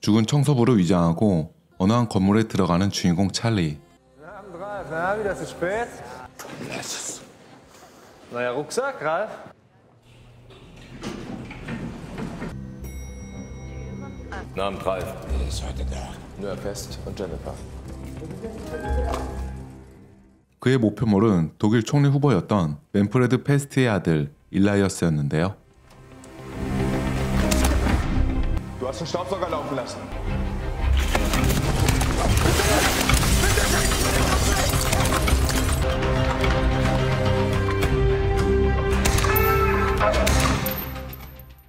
죽은 청소부로 위장하고 어느 한 건물에 들어가는 주인공 찰리. Namen Ralf. Der ist heute da. Nur Pest und Jennifer. 그의 목표물은 독일 총리 후보였던 맨프레드 페스트의 아들 일라이어스였는데요. Du hast den Staubsauger laufen lassen.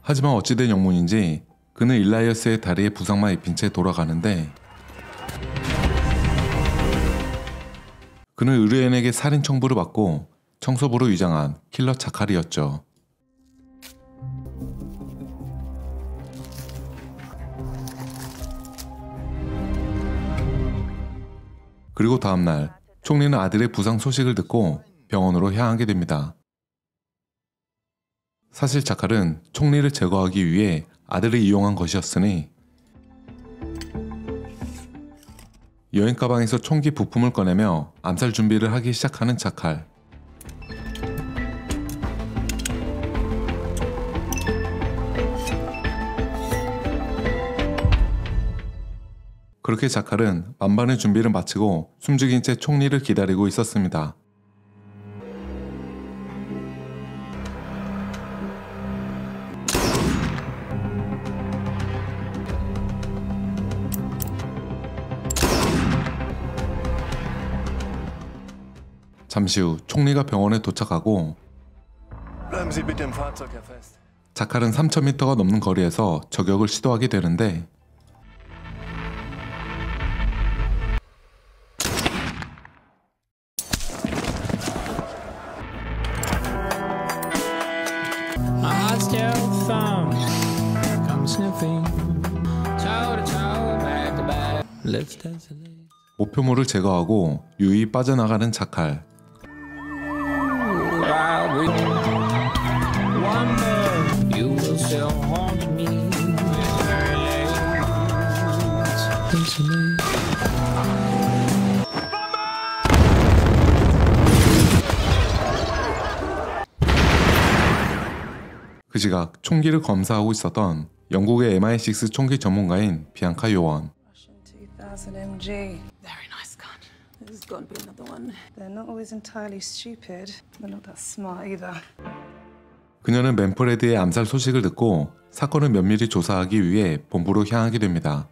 하지만 어찌된 영문인지 그는 일라이어스의 다리에 부상만 입힌 채 돌아가는데 그는 의뢰인에게 살인 청부를 받고 청소부로 위장한 킬러 자칼이었죠. 그리고 다음날 총리는 아들의 부상 소식을 듣고 병원으로 향하게 됩니다. 사실 자칼은 총리를 제거하기 위해 아들을 이용한 것이었으니 여행 가방에서 총기 부품을 꺼내며 암살 준비를 하기 시작하는 자칼. 그렇게 자칼은 만반의 준비를 마치고 숨죽인 채 총리를 기다리고 있었습니다. 잠시 후 총리가 병원에 도착하고 자칼은 3,000m가 넘는 거리에서 저격을 시도하게 되는데 목표물을 제거하고 유유히 빠져나가는 자칼. 그 시각 총기를 검사하고 있었던 영국의 MI6 총기 전문가인 비앙카 요원. MG. Very nice gun. There's got to be another one. They're not always entirely stupid. They're not that smart either. 그녀는 맨프레드의 암살 소식을 듣고 사건을 면밀히 조사하기 위해 본부로 향하게 됩니다.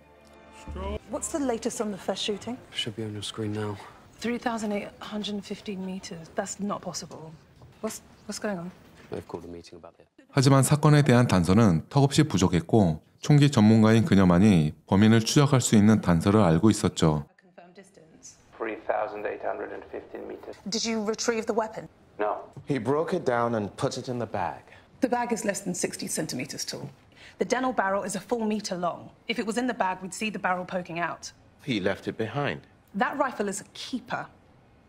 What's the latest on the first shooting? Should be on your screen now. 3,815 meters. That's not possible. What's going on? They've called a meeting about it. 하지만 사건에 대한 단서는 턱없이 부족했고 총기 전문가인 그녀만이 범인을 추적할 수 있는 단서를 알고 있었죠. 3,815 meters. Did you retrieve the weapon? No. He broke it down and put it in the bag. The bag is less than 60 centimeters tall. The Denel barrel is a full meter long. If it was in the bag, we'd see the barrel poking out. He left it behind. That rifle is a keeper.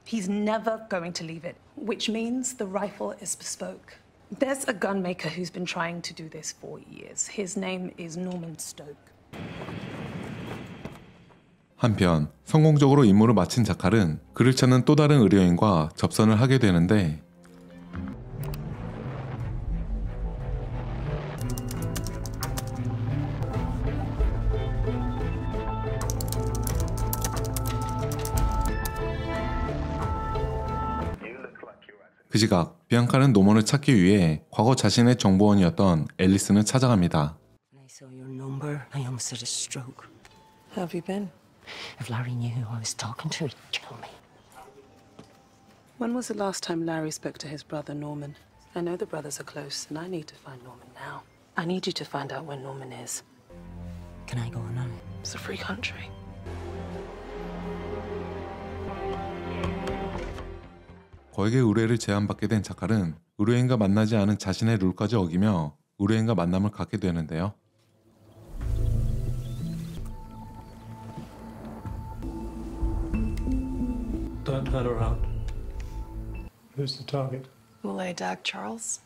He's never going to leave it, which means the rifle is bespoke. There's a gun maker who's been trying to do this for years. His name is Norman Stoke. 한편 성공적으로 임무를 마친 자칼은 그를 찾는 또 다른 의뢰인과 접선을 하게 되는데 그 시각 비앙카는 노먼을 찾기 위해 과거 자신의 정보원이었던 앨리스는 찾아갑니다. I saw your number. I almost had a stroke. How have you been? If Larry knew who I was talking to, he'd kill me. When was the last time Larry spoke to his brother Norman? I know the brothers are close, and I need to find Norman now. I need you to find out where Norman is. Can I go on now? It's a free country. 거액의 의뢰를 제안받게 된 자칼은 의뢰인과 만나지 않은 자신의 룰까지 어기며 의뢰인과 만남을 갖게 되는데요. Don't turn around. Who's the target? Moulay Dag Charles.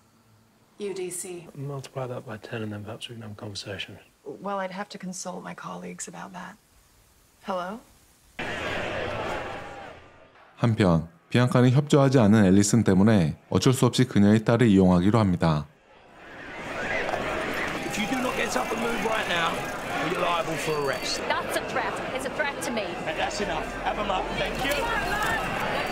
UDC. Multiply that by 10 and then perhaps we can have a conversation. Well, I'd have to consult my colleagues about that. Hello? 한편 비앙카는 협조하지 않은 앨리슨 때문에 어쩔 수 없이 그녀의 딸을 이용하기로 합니다. If you do not get up and move right now, you're liable for arrest. That's a threat. It's a threat to me. That's enough. Have them up. Thank you.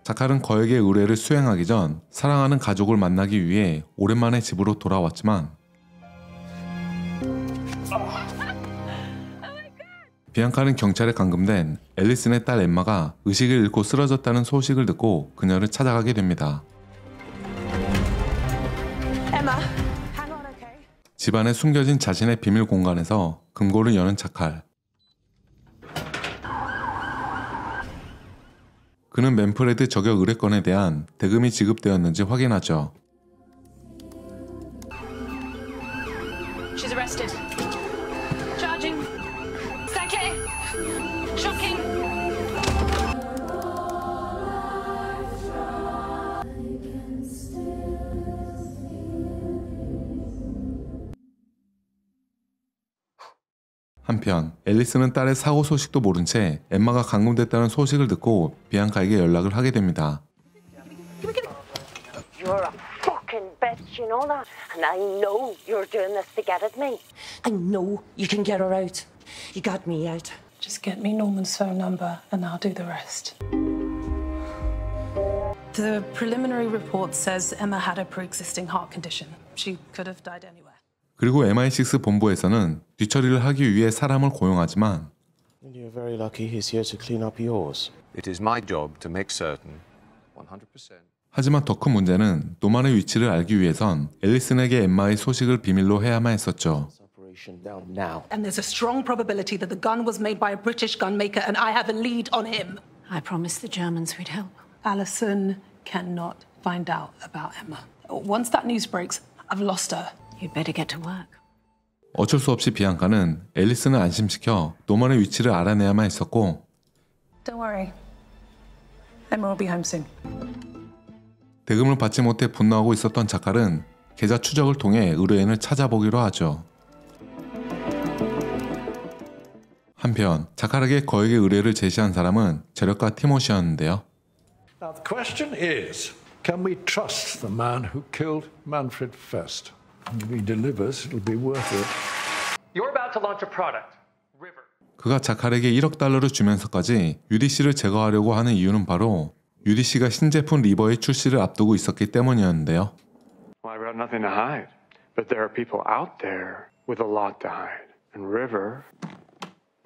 자칼은 거액의 의뢰를 수행하기 전 사랑하는 가족을 만나기 위해 오랜만에 집으로 돌아왔지만 비앙카는 경찰에 감금된 앨리슨의 딸 엠마가 의식을 잃고 쓰러졌다는 소식을 듣고 그녀를 찾아가게 됩니다. Emma, hang on, okay? 집안에 숨겨진 자신의 비밀 공간에서 금고를 여는 자칼. 그는 맨프레드 저격 의뢰건에 대한 대금이 지급되었는지 확인하죠. She's arrested. Charging. Stanky. Shocking. 한편 앨리스는 딸의 사고 소식도 모른 채 엠마가 감금됐다는 소식을 듣고 비앙카에게 연락을 하게 됩니다. You're a fucking bitch, you know that? And I know you're doing this to get at me. I know you can get her out. You got me out. Just get me Norman's phone number and I'll do the rest. The preliminary report says Emma had a pre-existing heart condition. She could have died anywhere. 그리고 MI6 본부에서는 뒤처리를 하기 위해 사람을 고용하지만 You're very lucky he's here to clean up yours. It is my job to make certain 100%. 하지만 더 큰 문제는 노만의 위치를 알기 위해선 앨리슨에게 엠마의 소식을 비밀로 해야만 했었죠. Operation down now. And there's a strong probability that the gun was made by a British gun maker and I have a lead on him. I promised the Germans we'd help. Alison cannot find out about Emma. Once that news breaks, I've lost her. You'd better get to work. 어쩔 수 없이 비앙카는 앨리슨을 안심시켜 노만의 위치를 알아내야만 했었고 Don't worry. Emma will be home soon. 대금을 받지 못해 분노하고 있었던 자칼은 계좌 추적을 통해 의뢰인을 찾아보기로 하죠. 한편 자칼에게 거액의 의뢰를 제시한 사람은 재력가 티모시였는데요. Now the question is, can we trust the man who killed Manfred Fest? If he delivers, it'll be worth it. You're about to launch a product, River. 그가 자칼에게 1억 달러를 주면서까지 UDC를 제거하려고 하는 이유는 바로 UDC가 신제품 리버의 출시를 앞두고 있었기 때문이었는데요. Well, I've got nothing to hide, but there are people out there with a lot to hide, and River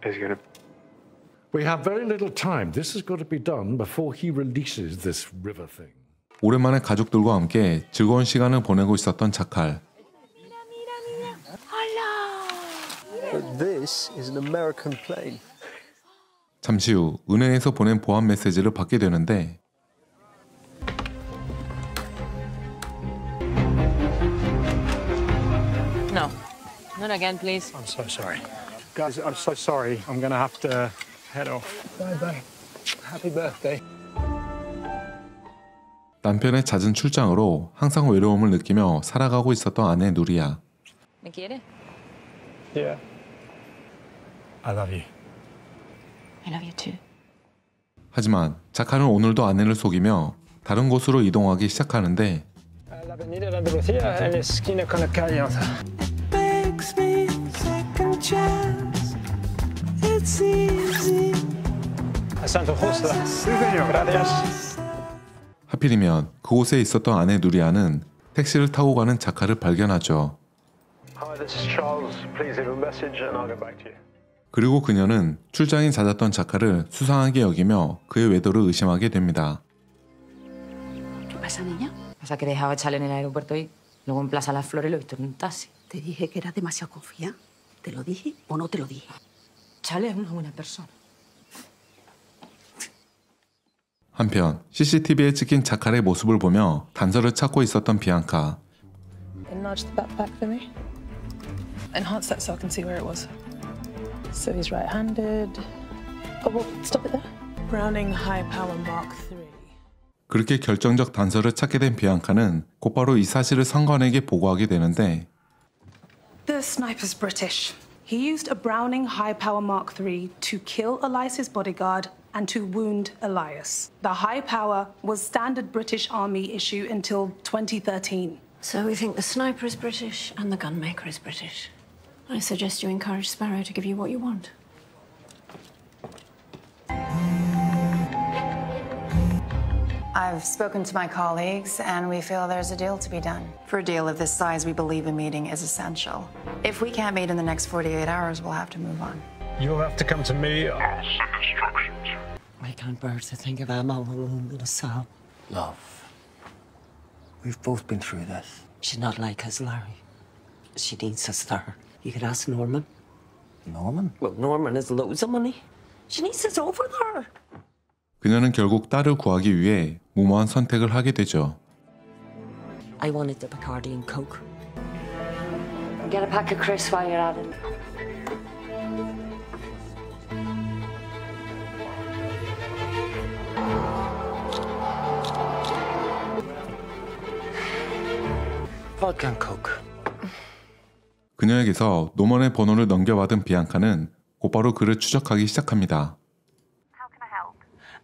is going to. We have very little time. This has got to be done before he releases this River thing. 오랜만에 가족들과 함께 즐거운 시간을 보내고 있었던 자칼. But this is an American plane. 잠시 후 은행에서 보낸 보안 메시지를 받게 되는데 No. Not again, please. I'm so sorry. Guys, I'm so sorry. I'm going to have to head off. Bye-bye. Happy birthday. 남편의 잦은 출장으로 항상 외로움을 느끼며 살아가고 있었던 아내 누리야. ¿Me quiere? Yeah. I love you. I love you too. 하지만 자칼은 오늘도 아내를 속이며 다른 곳으로 이동하기 시작하는데 La avenida de Andalucía en la esquina con la calle 11. Begs me second chance. It's easy. Santo Justo. Sí, señor. Gracias. 하필이면 그곳에 있었던 아내 누리아는 택시를 타고 가는 자칼을 발견하죠. Hi, this is Charles. Please leave a message and I'll get back to you. 그리고 그녀는 출장이 잦았던 자칼을 수상하게 여기며 그의 외도를 의심하게 됩니다. ¿Qué pasa, niña? Pasa que dejaba a Chale en el aeropuerto y luego en Plaza Las Flores lo he visto en un taxi. Te dije que era demasiado confiada. ¿Te lo dije o no te lo dije? Chale es una buena persona. 한편 CCTV에 찍힌 자칼의 모습을 보며 단서를 찾고 있었던 비앙카. Enlarge the backpack for me. Enhance that so I can see where it was. So he's right-handed. Oh, well, stop it there. Browning High Power Mark III. 그렇게 결정적 단서를 찾게 된 비앙카는 곧바로 이 사실을 상관에게 보고하게 되는데 The sniper's British. He used a Browning High Power Mark III to kill Elias's bodyguard and to wound Elias. The High Power was standard British Army issue until 2013. So we think the sniper is British and the gunmaker is British. I suggest you encourage Sparrow to give you what you want. I've spoken to my colleagues, and we feel there's a deal to be done. For a deal of this size, we believe a meeting is essential. If we can't meet in the next 48 hours, we'll have to move on. You'll have to come to me. I'll send instructions. I can't bear to think of Emma alone in a cell. Love, we've both been through this. She's not like us, Larry. She needs us there. You could ask Norman. Norman? Well, Norman has loads of money. She needs us over there. 그녀는 결국 딸을 구하기 위해 무모한 선택을 하게 되죠. I wanted the Bacardi and Coke. Get a pack of crisps while you're at it. Vodka and Coke. 그녀에게서 노먼의 번호를 넘겨받은 비앙카는 곧바로 그를 추적하기 시작합니다.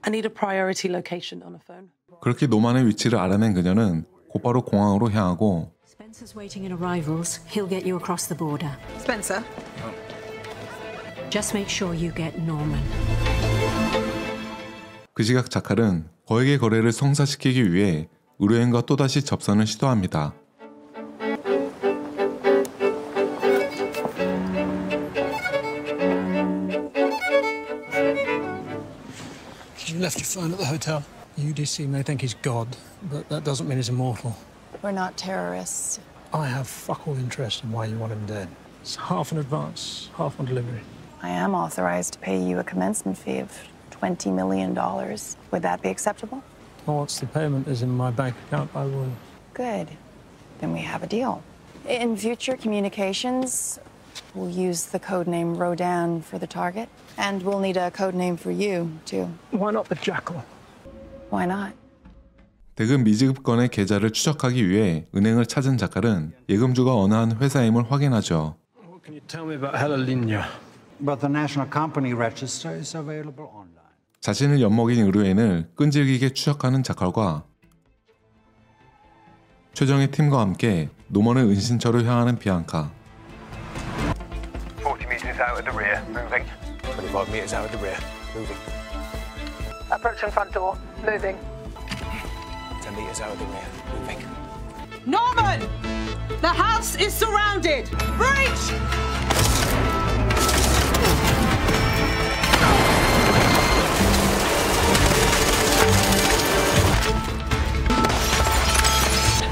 I need a priority location on a phone. 그렇게 노만의 위치를 알아낸 그녀는 곧바로 공항으로 향하고 Spencer's waiting in arrivals. He'll get you across the border. Spencer? Just make sure you get Norman. 그 시각 자칼은 거액의 거래를 성사시키기 위해 의뢰인과 또다시 접선을 시도합니다. You left your phone at the hotel. UDC may think he's God, but that doesn't mean he's immortal. We're not terrorists. I have fuck all interest in why you want him dead. It's half in advance, half on delivery. I am authorized to pay you a commencement fee of $20 million. Would that be acceptable? Well, once the payment is in my bank account, I will. Good. Then we have a deal. In future communications, we'll use the code name Rodan for the target. And we'll need a code name for you, too. Why not the Jackal? Why not? 대금 미지급건의 계좌를 추적하기 위해 은행을 찾은 자칼은 예금주가 어느 한 회사임을 확인하죠. What can you tell me about Hellinia? But the National Company Register is available online. 자신을 엿먹인 의뢰인을 끈질기게 추적하는 자칼과 최정의 팀과 함께 노먼의 은신처로 향하는 비앙카. 40 meters out of the rear, moving. 25 meters out of the rear, moving. Approaching front door, moving. 10 meters out of the rear, moving. Norman! The house is surrounded! Breach!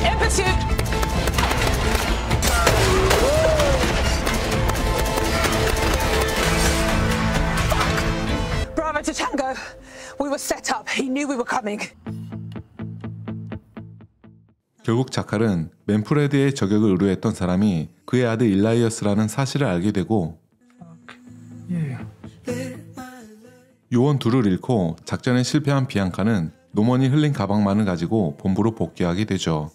In pursuit! Bravo to Tango. We were set up. He knew we were coming. 결국 자칼은 맨프레드의 저격을 의뢰했던 사람이 그의 아들 일라이어스라는 사실을 알게 되고 요원 둘을 잃고 작전에 실패한 비앙카는 노먼이 흘린 가방만을 가지고 본부로 복귀하게 되죠.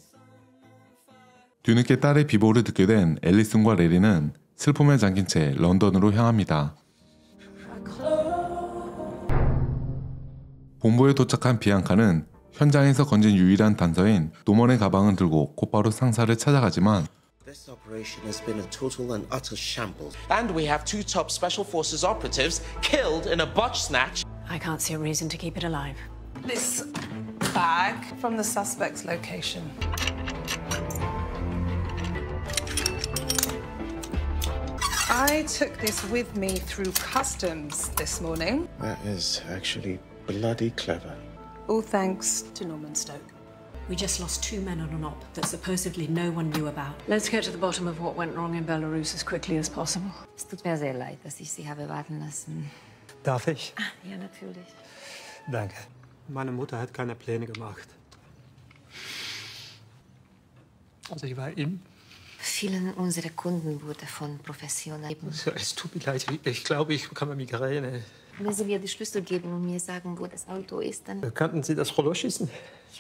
뒤늦게 딸의 비보를 듣게 된 앨리슨과 레리는 슬픔에 잠긴 채 런던으로 향합니다. 본부에 도착한 비앙카는 현장에서 건진 유일한 단서인 노먼의 가방을 들고 곧바로 상사를 찾아가지만 This operation has been a total and utter shambles. And we have 2 top Special Forces operatives killed in a botch snatch. I can't see a reason to keep it alive. This bag from the suspect's location. I took this with me through customs this morning. That is actually bloody clever. All thanks to Norman Stoke. We just lost 2 men on an op that supposedly no one knew about. Let's get to the bottom of what went wrong in Belarus as quickly as possible. Es tut mir sehr leid, dass ich Sie habe warten lassen. Darf ich? Ja, natürlich. Danke. Meine Mutter hat keine Pläne gemacht. Also ich war in. Vielen unserer Kunden wurde von professionellen... Es tut mir leid, ich glaube, ich bekomme Migräne. Wenn Sie mir die Schlüssel geben und mir sagen, wo das Auto ist, dann... Könnten Sie das Rollo schießen?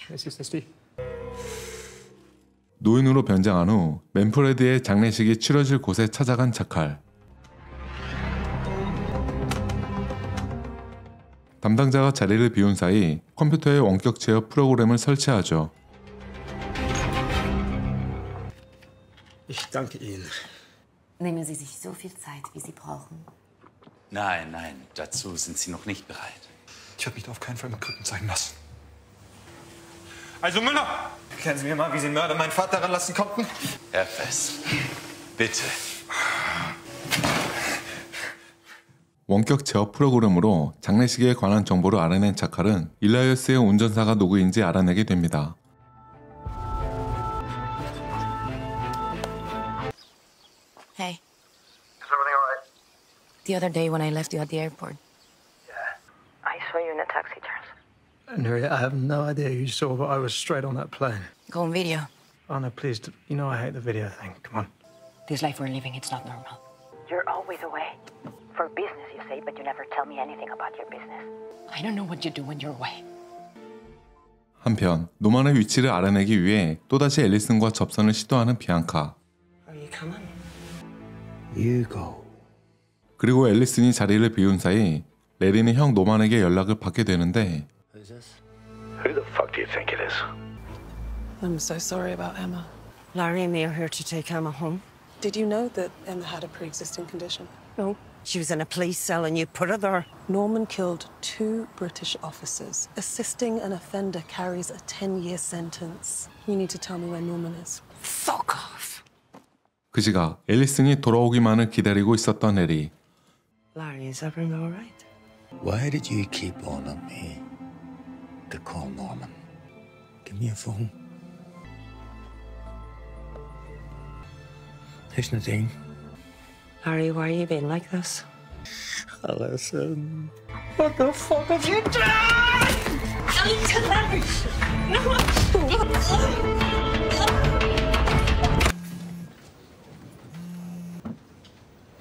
Ja. Es ist nicht. 노인으로 변장한 후 맨프레드의 장례식이 치러질 곳에 찾아간 자칼. 담당자가 자리를 비운 사이 컴퓨터에 원격 제어 프로그램을 설치하죠. Ich danke Ihnen. Nehmen Sie sich so viel Zeit, wie Sie brauchen. Nein, nein, dazu sind Sie noch nicht bereit. Ich habe mich da auf keinen Fall mit Krücken zeigen lassen. Also Müller, erklären Sie mir mal, wie Sie Mörder meinen Vater ranlassen konnten? Herr Fess, bitte. 원격 제어 프로그램으로 장례식에 관한 정보를 알아낸 자칼은 일라이어스의 운전사가 누구인지 알아내게 됩니다. Hey. Is everything all right? The other day when I left you at the airport. I saw you in a taxi, Charles. Nuria, I have no idea who you saw, but I was straight on that plane. Go on video. Oh, no, please. You know I hate the video thing. Come on. This life we're living, it's not normal. You're always away. For business, you say, but you never tell me anything about your business. I don't know what you do when you're away. 한편 노만의 위치를 알아내기 위해 또다시 앨리슨과 접선을 시도하는 비앙카. Are you coming? You go. 그리고 앨리슨이 자리를 비운 사이 레리는 형 노만에게 연락을 받게 되는데 Who's this? Who the fuck do you think it is? I'm so sorry about Emma. Larry and me are here to take Emma home. Did you know that Emma had a pre-existing condition? No. She was in a police cell and you put her there. Norman killed 2 British officers. Assisting an offender carries a 10-year sentence. You need to tell me where Norman is. Fuck off. 그 시각 앨리슨이 돌아오기만을 기다리고 있었던 해리. Larry, is everything all right? Why did you keep on me to call Norman? Give me a phone. There's Nadine. Larry, why are you being like this? Listen. What the fuck have you done? Larry!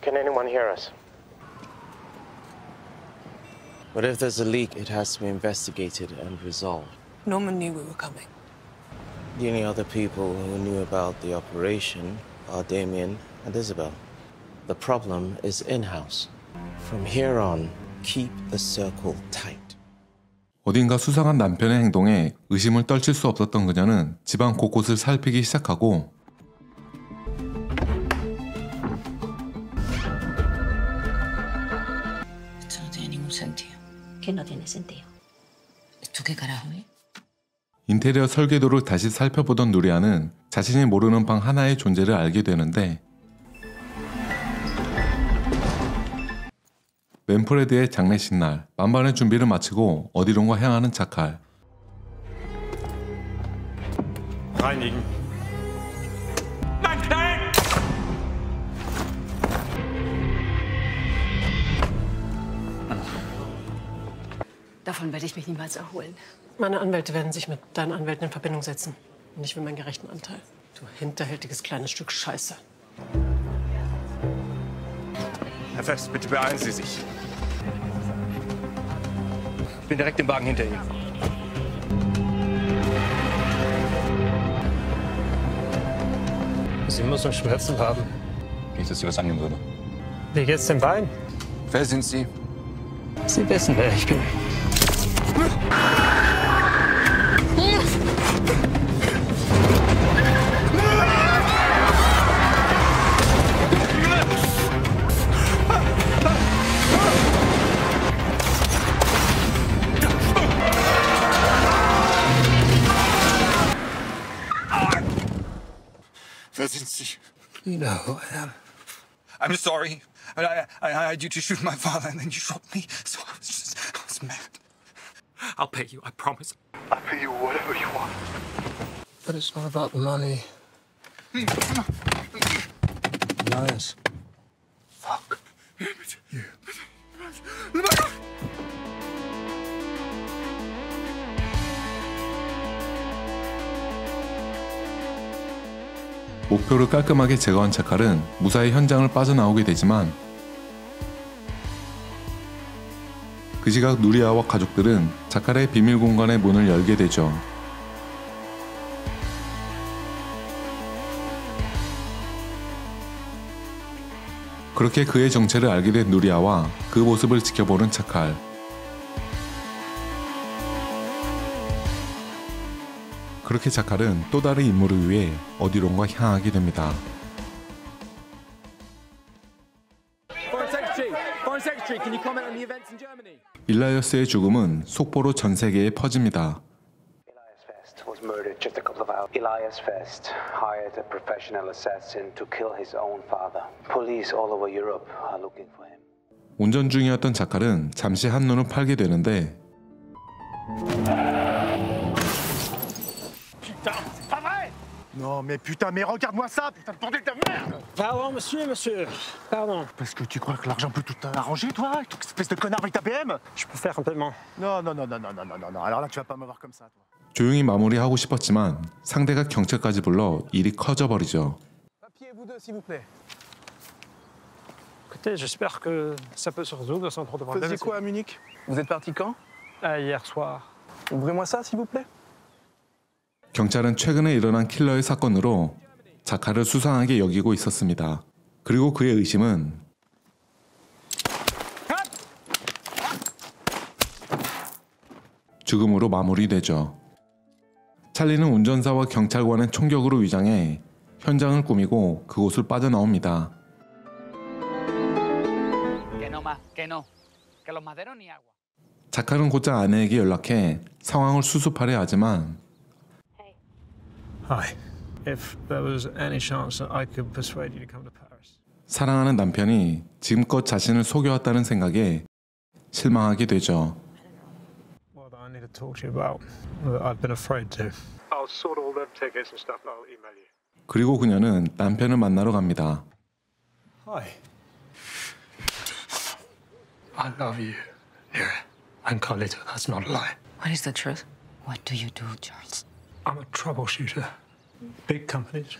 Can anyone hear us? But if there's a leak, it has to be investigated and resolved. Norman knew we were coming. The only other people who knew about the operation are Damien and Isabel. The problem is in-house. From here on, keep the circle tight. 어딘가 수상한 남편의 행동에 의심을 떨칠 수 없었던 그녀는 집안 곳곳을 살피기 시작하고 Esto no tiene ningún sentido. ¿Qué no tiene sentido? ¿Esto qué carajo es? 인테리어 설계도를 다시 살펴보던 누리아는 자신이 모르는 방 하나의 존재를 알게 되는데 맨프레드의 장례식 날 만반의 준비를 마치고 어디론가 향하는 자칼. Reinigen. Davon werde ich mich niemals erholen. Meine Anwälte werden sich mit deinen Anwälten in Verbindung setzen. Und ich will meinen gerechten Anteil. Du hinterhältiges kleines Stück Scheiße. Herr Fest, bitte beeilen Sie sich. Ich bin direkt im Wagen hinter Ihnen. Sie müssen Schmerzen haben. Nicht, dass Sie was angehen würde. Wie geht's dem Bein? Wer sind Sie? Sie wissen, wer ich bin. Wer sind Sie? You know who I am. I'm sorry. I hired you to shoot my father and then you shot me. So I was mad. I'll pay you, I promise. I'll pay you whatever you want. But it's not about the money. Liars. Fuck. You. 목표를 깔끔하게 제거한 자칼은 무사히 현장을 빠져나오게 되지만 그 시각 누리아와 가족들은 자칼의 비밀 공간의 문을 열게 되죠. 그렇게 그의 정체를 알게 된 누리아와 그 모습을 지켜보는 자칼. 그렇게 자칼은 또 다른 임무를 위해 어디론가 향하게 됩니다. 일라이어스의 죽음은 속보로 전 세계에 퍼집니다. Was murdered just a couple of hours. Elias Fest hired a professional assassin to kill his own father. Police all over Europe are looking for him. 운전 중이었던 자칼은 잠시 한눈을 팔게 되는데 Non mais putain, mais regarde-moi ça, putain de bordel de merde! Pardon, monsieur. Pardon. Parce que tu crois que l'argent peut tout arranger, toi, avec ton espèce de connard avec ta BM? Je peux faire un paiement. Non. Alors là, tu vas pas me voir comme ça, toi. 조용히 마무리하고 싶었지만 상대가 경찰까지 불러 일이 커져버리죠. Papier, vous deux, s'il vous plaît. Écoutez, j'espère que ça peut se résoudre sans trop de problèmes. Vous faisiez quoi à Munich? Vous êtes parti quand? Hier soir. Ouvrez-moi ça, s'il vous plaît. 경찰은 최근에 일어난 킬러의 사건으로 자칼을 수상하게 여기고 있었습니다. 그리고 그의 의심은 죽음으로 마무리되죠. 찰리는 운전사와 경찰관의 총격으로 위장해 현장을 꾸미고 그곳을 빠져나옵니다. 자칼은 곧장 아내에게 연락해 상황을 수습하려 하지만 Hi. If there was any chance that I could persuade you to come to Paris. 사랑하는 남편이 지금껏 자신을 속여왔다는 생각에 실망하게 되죠. Well, I need to talk to you about that I've been afraid to. I'll sort all the tickets and stuff and I'll email you. 그리고 그녀는 남편을 만나러 갑니다. Hi. I love you. Yeah. And Carlito, that's not a lie. What is the truth? What do you do, Charles? I'm a troubleshooter. Big companies,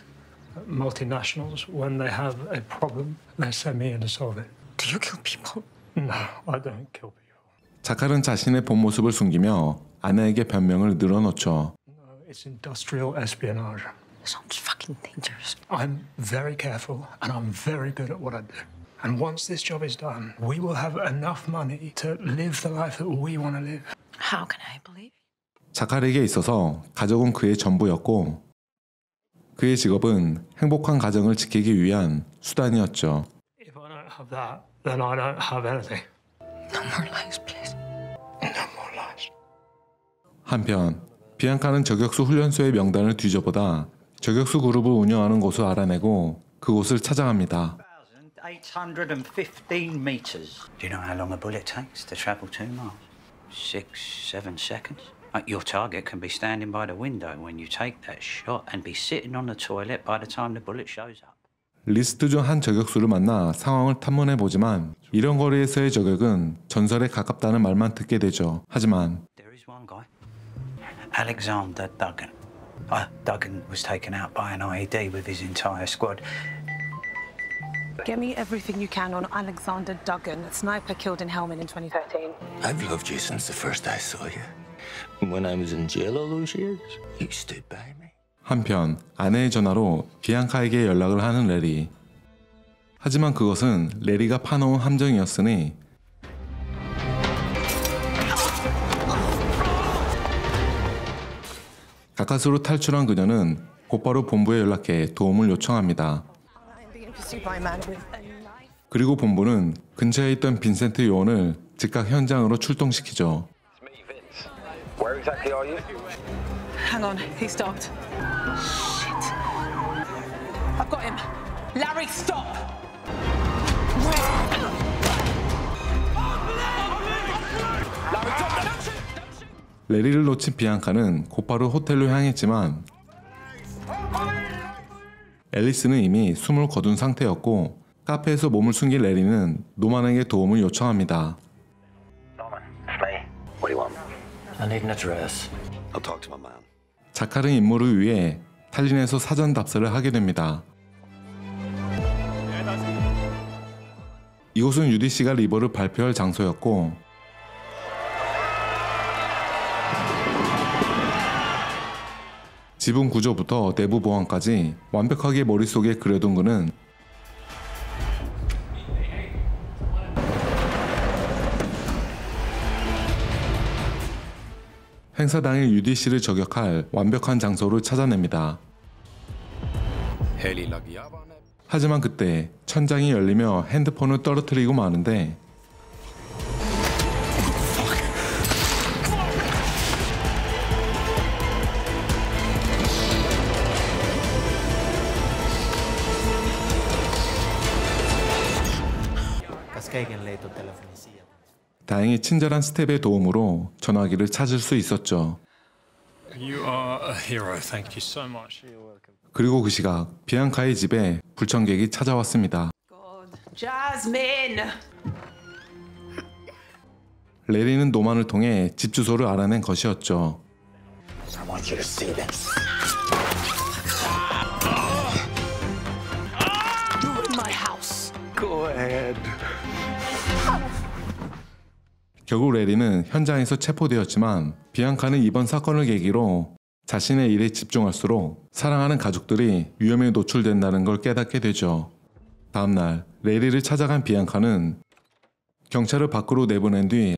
multinationals, when they have a problem, they send me in to solve it. Do you kill people? No, I don't kill people. 자칼은 자신의 본 모습을 숨기며 아내에게 변명을 늘어놓죠. No, it's industrial espionage. Sounds fucking dangerous. I'm very careful and I'm very good at what I do. And once this job is done, we will have enough money to live the life that we want to live. How can I believe? 자칼에게 있어서 가족은 그의 전부였고 그의 직업은 행복한 가정을 지키기 위한 수단이었죠. If I don't have that, then I don't have anything. No more lies, please. No more lies. 한편 비앙카는 저격수 훈련소의 명단을 뒤져보다 저격수 그룹을 운영하는 곳을 알아내고 그곳을 찾아갑니다. 815 meters. Do you know how long a bullet takes to travel 2 miles? 6, 7 seconds. Your target can be standing by the window when you take that shot and be sitting on the toilet by the time the bullet shows up. 리스트 중 한 저격수를 만나 상황을 탐문해보지만 이런 거리에서의 저격은 전설에 가깝다는 말만 듣게 되죠. 하지만 There is one guy, Alexander Duggan. Duggan was taken out by an IED with his entire squad. Get me everything you can on Alexander Duggan, a sniper killed in Helmand in 2013. I've loved you since the first I saw you. When I was in jail all those years, you stood by me. 한편 아내의 전화로 비앙카에게 연락을 하는 레리. 하지만 그것은 레리가 파놓은 함정이었으니 가까스로 탈출한 그녀는 곧바로 본부에 연락해 도움을 요청합니다. 그리고 본부는 근처에 있던 빈센트 요원을 즉각 현장으로 출동시키죠. Where exactly are you? Hang on, he stopped. Shit. I've got him. Larry, stop! 레리를 놓친 비앙카는 곧바로 호텔로 향했지만 앨리스는 이미 숨을 거둔 상태였고 카페에서 몸을 숨긴 레리는 노만에게 도움을 요청합니다. Norman, it's me. What do you want? I need an address. I'll talk to my mom. 자칼은 임무를 위해 탈린에서 사전 답사를 하게 됩니다. 이곳은 UDC가 리버를 발표할 장소였고 지붕 구조부터 내부 보안까지 완벽하게 머릿속에 그려둔 그는 행사 당일 UDC를 저격할 완벽한 장소를 찾아냅니다. 하지만 그때 천장이 열리며 핸드폰을 떨어뜨리고 마는데 다행히 친절한 스텝의 도움으로 전화기를 찾을 수 있었죠. You are a hero. Thank you so much. 그리고 그 시각 비앙카의 집에 불청객이 찾아왔습니다. Jasmine! 레리는 노만을 통해 집 주소를 알아낸 것이었죠. I want you to see this. You're in my house. Go ahead. 결국 레리는 현장에서 체포되었지만 비앙카는 이번 사건을 계기로 자신의 일에 집중할수록 사랑하는 가족들이 위험에 노출된다는 걸 깨닫게 되죠. 다음날 레리를 찾아간 비앙카는 경찰을 밖으로 내보낸 뒤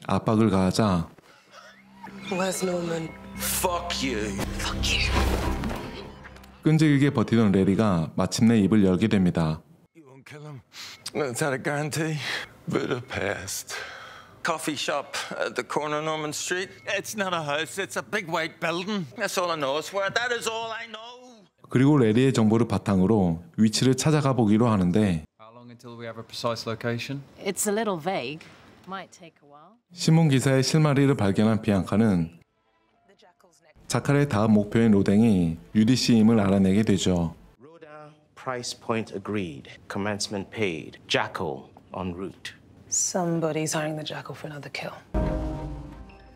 압박을 가하자 Where's Norman? Fuck you. Fuck you. 끈질기게 버티던 레리가 마침내 입을 열게 됩니다. Kill him. Is that a guarantee? Budapest. Coffee shop at the corner of Norman Street. It's not a house, it's a big white building. That's all I know. It's where that is all I know. 그리고 레리의 정보를 바탕으로 위치를 찾아가 보기로 하는데 How long until we have a precise location? It's a little vague. Might take a while. 신문 기사의 실마리를 발견한 비앙카는 자칼의 다음 목표인 로댕이 UDC임을 알아내게 되죠. Price point agreed. Commencement paid. Jackal en route. Somebody's hiring the Jackal for another kill.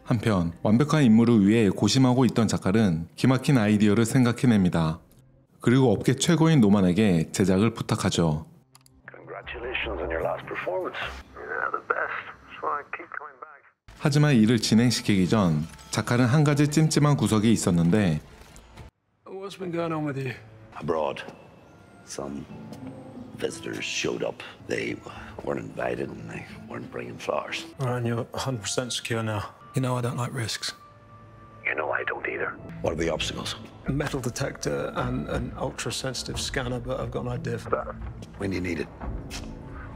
한편 완벽한 임무를 위해 고심하고 있던 자칼은 기막힌 아이디어를 생각해냅니다. 그리고 업계 최고인 노만에게 제작을 부탁하죠. Congratulations on your last performance. Yeah, the best. So I keep coming back. 하지만 이를 진행시키기 전 자칼은 한 가지 찜찜한 구석이 있었는데 What's been going on with you? Abroad. Some visitors showed up. They weren't invited and they weren't bringing flowers. Right, and you're 100% secure now. You know I don't like risks. You know I don't either. What are the obstacles? A metal detector and an ultra-sensitive scanner, but I've got an idea for that. When do you need it?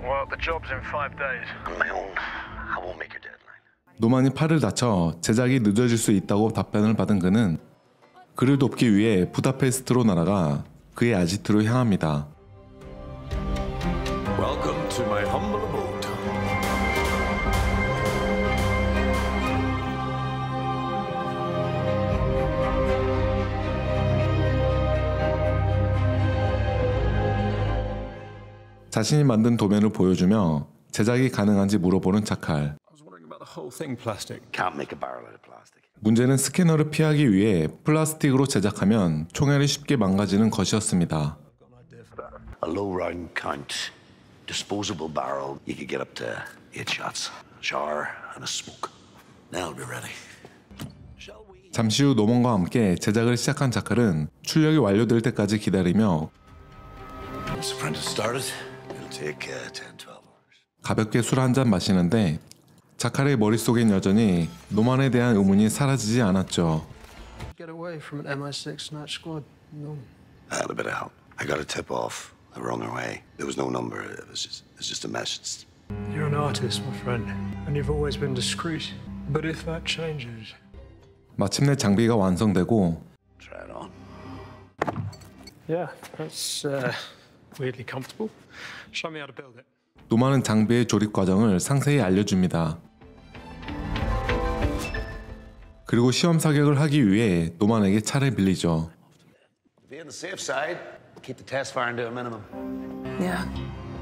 Well, the job's in 5 days. On my own. I won't make your deadline. 노만이 팔을 다쳐 제작이 늦어질 수 있다고 답변을 받은 그는 그를 돕기 위해 부다페스트로 날아가 그의 아지트로 향합니다. Welcome to my humble abode. 자신이 만든 도면을 보여주며 제작이 가능한지 물어보는 자칼. Can't make a barrel out of plastic. 문제는 스캐너를 피하기 위해 플라스틱으로 제작하면 총알이 쉽게 망가지는 것이었습니다. A low round count, disposable barrel. You could get up to 8 shots. Jar and a smoke. Now I'll be ready. 잠시 후 노먼과 함께 제작을 시작한 자칼은 출력이 완료될 때까지 기다리며 Once the print has started, it'll take 10, 12 hours. 가볍게 술 한 잔 마시는데 자칼의 머릿속엔 여전히 노만에 대한 의문이 사라지지 않았죠. Get away from an MI6 snatch squad. No. I had a bit of help. I got a tip off. They were on their way. There was no number. It was just a message. You're an artist, my friend, and you've always been discreet. But if that changes... 마침내 장비가 완성되고 Try it on. Yeah, that's weirdly comfortable. Show me how to build it. 노만은 장비의 조립 과정을 상세히 알려줍니다. 그리고 시험 사격을 하기 위해 노만에게 차를 빌리죠. To be on the safe side, keep the test firing to a minimum. Yeah.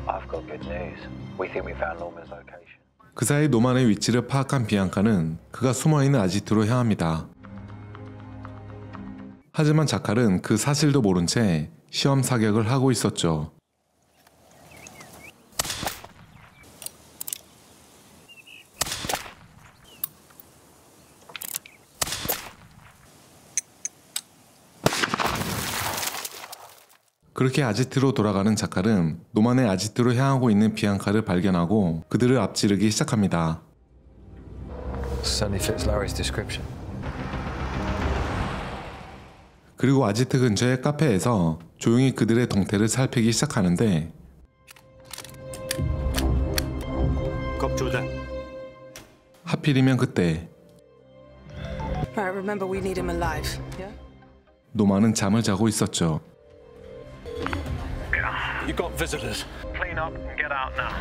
I've got good news. We think we found Norman's location. 그 사이 노만의 위치를 파악한 비앙카는 그가 숨어있는 아지트로 향합니다. 하지만 자칼은 그 사실도 모른 채 시험 사격을 하고 있었죠. 그렇게 아지트로 돌아가는 자칼은 노만의 아지트로 향하고 있는 비앙카를 발견하고 그들을 앞지르기 시작합니다. Certainly fits Larry's description. 그리고 아지트 근처의 카페에서 조용히 그들의 동태를 살피기 시작하는데 하필이면 그때 Right, remember we need him alive, yeah? 노만은 잠을 자고 있었죠. You got visitors. Clean up and get out now.